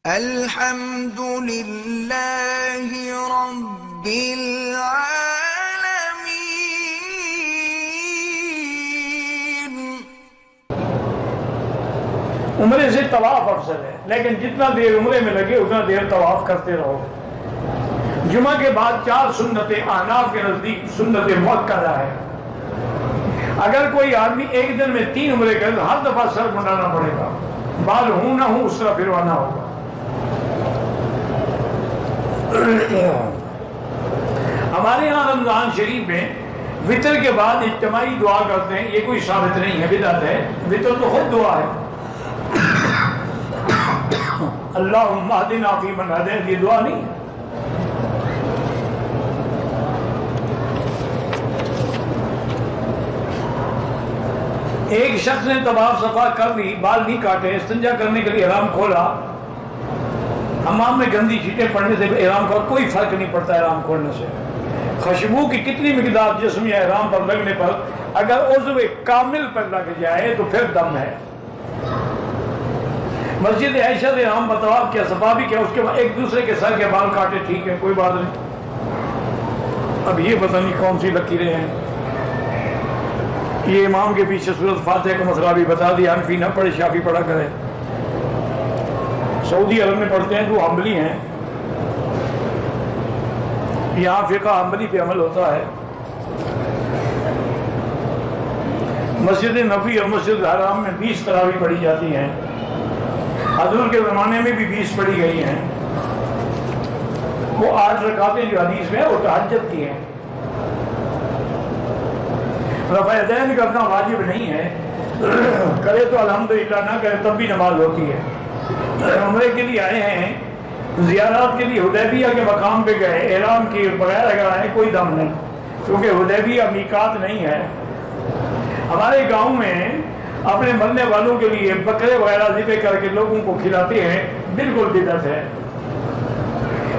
الحمد لله رب العالمين۔ عمرے سے طواف افضل ہے، لیکن جتنا دیر عمرے میں لگے اتنا دیر طواف کرتے رہو۔ جمعہ کے بعد 4 سنتیں احناف کے نزدیک سنت مؤکدہ ہے۔ اگر کوئی آدمی ایک دن میں 3 عمرے کرے تو ہر دفعہ سر منڈانا پڑے گا، بال ہوں نہ ہوں اس طرح پھروانا ہوگا۔ ہمارے یہاں رمضان شریف میں وطر کے بعد اجتماعی دعا کرتے ہیں، یہ کوئی ثابت نہیں ہے، بدعت ہے۔ وطر تو خود دعا ہے، اللہم اہدنا فیمن ہدیت، یہ دعا نہیں ہے۔ ایک شخص نے طواف صفا کر لی، بال نہیں کاٹے، استنجا کرنے کے لیے احرام کھولا، حمام میں گندی چھینٹیں پڑنے سے احرام کا کوئی فرق نہیں پڑتا احرام کھولنے سے۔ خوشبو کی کتنی مقدار جسم یا احرام پر لگنے پر اگر عضو کامل پر لگ جائے تو پھر دم ہے۔ مسجد عائشہ سے ہم طواف کیا، صفا بھی کیا، اس کے بعد ایک دوسرے کے سر کے بال کاٹے، ٹھیک ہے کوئی بات نہیں۔ اب یہ پتہ نہیں کون سی لکیریں ہیں۔ یہ امام کے پیچھے سورۃ فاتحہ کا مسئلہ بھی بتا دیا، حنفی نہ پڑھے شافعی پڑھا کرے۔ سعودی عرب میں پڑھتے ہیں جو حنبلی ہیں، یہاں فقہ حنبلی پہ عمل ہوتا ہے۔ مسجد نبوی اور مسجد حرام میں 20 تراویح پڑھی جاتی ہیں، حضور کے زمانے میں بھی 20 پڑھی گئی ہیں۔ وہ 8 رکعتیں جو حدیث میں ہیں وہ تہجد کی ہیں۔ رفع یدین کرنا واجب نہیں ہے، کرے تو الحمدللہ، نہ کرے تب بھی نماز ہوتی ہے۔ عمرے کے لیے آئے ہیں، زیارات کے لیے حدیبیہ کے مقام پہ گئے، احرام کے بغیر اگر آئے کوئی دم نہیں، کیونکہ حدیبیہ میقات نہیں ہے۔ ہمارے گاؤں میں اپنے مرنے والوں کے لیے بکرے وغیرہ ذبح کر کے لوگوں کو کھلاتے ہیں، بالکل بدعت ہے۔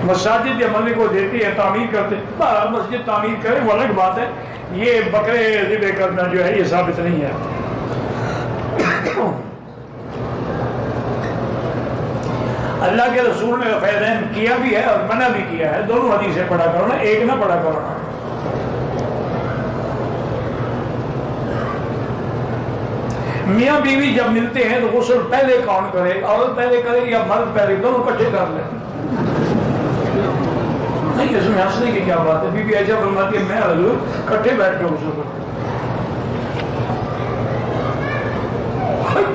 مساجد یا مندر کو دیتے ہیں، تعمیر کرتے، مسجد تعمیر کرے وہ الگ بات ہے، یہ بکرے ذبح کرنا جو ہے یہ ثابت نہیں ہے۔ اللہ کے رسول نے رفع یدین کیا بھی ہے اور منع بھی کیا ہے، دونوں حدیثیں پڑھا کرو نا، ایک نہ پڑھا کرو نا۔ میاں بیوی جب ملتے ہیں تو غسل پہلے کون کرے، عورت پہلے کرے یا مرد پہلے، دونوں اکٹھے کر لیں۔ نہیں اس میں ہنسنے کی کیا بات ہے، بی بی عائشہ فرماتی ہے میں حضور اکٹھے بیٹھ کے غسل کروں،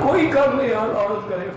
کوئی کر لے یار، عورت کرے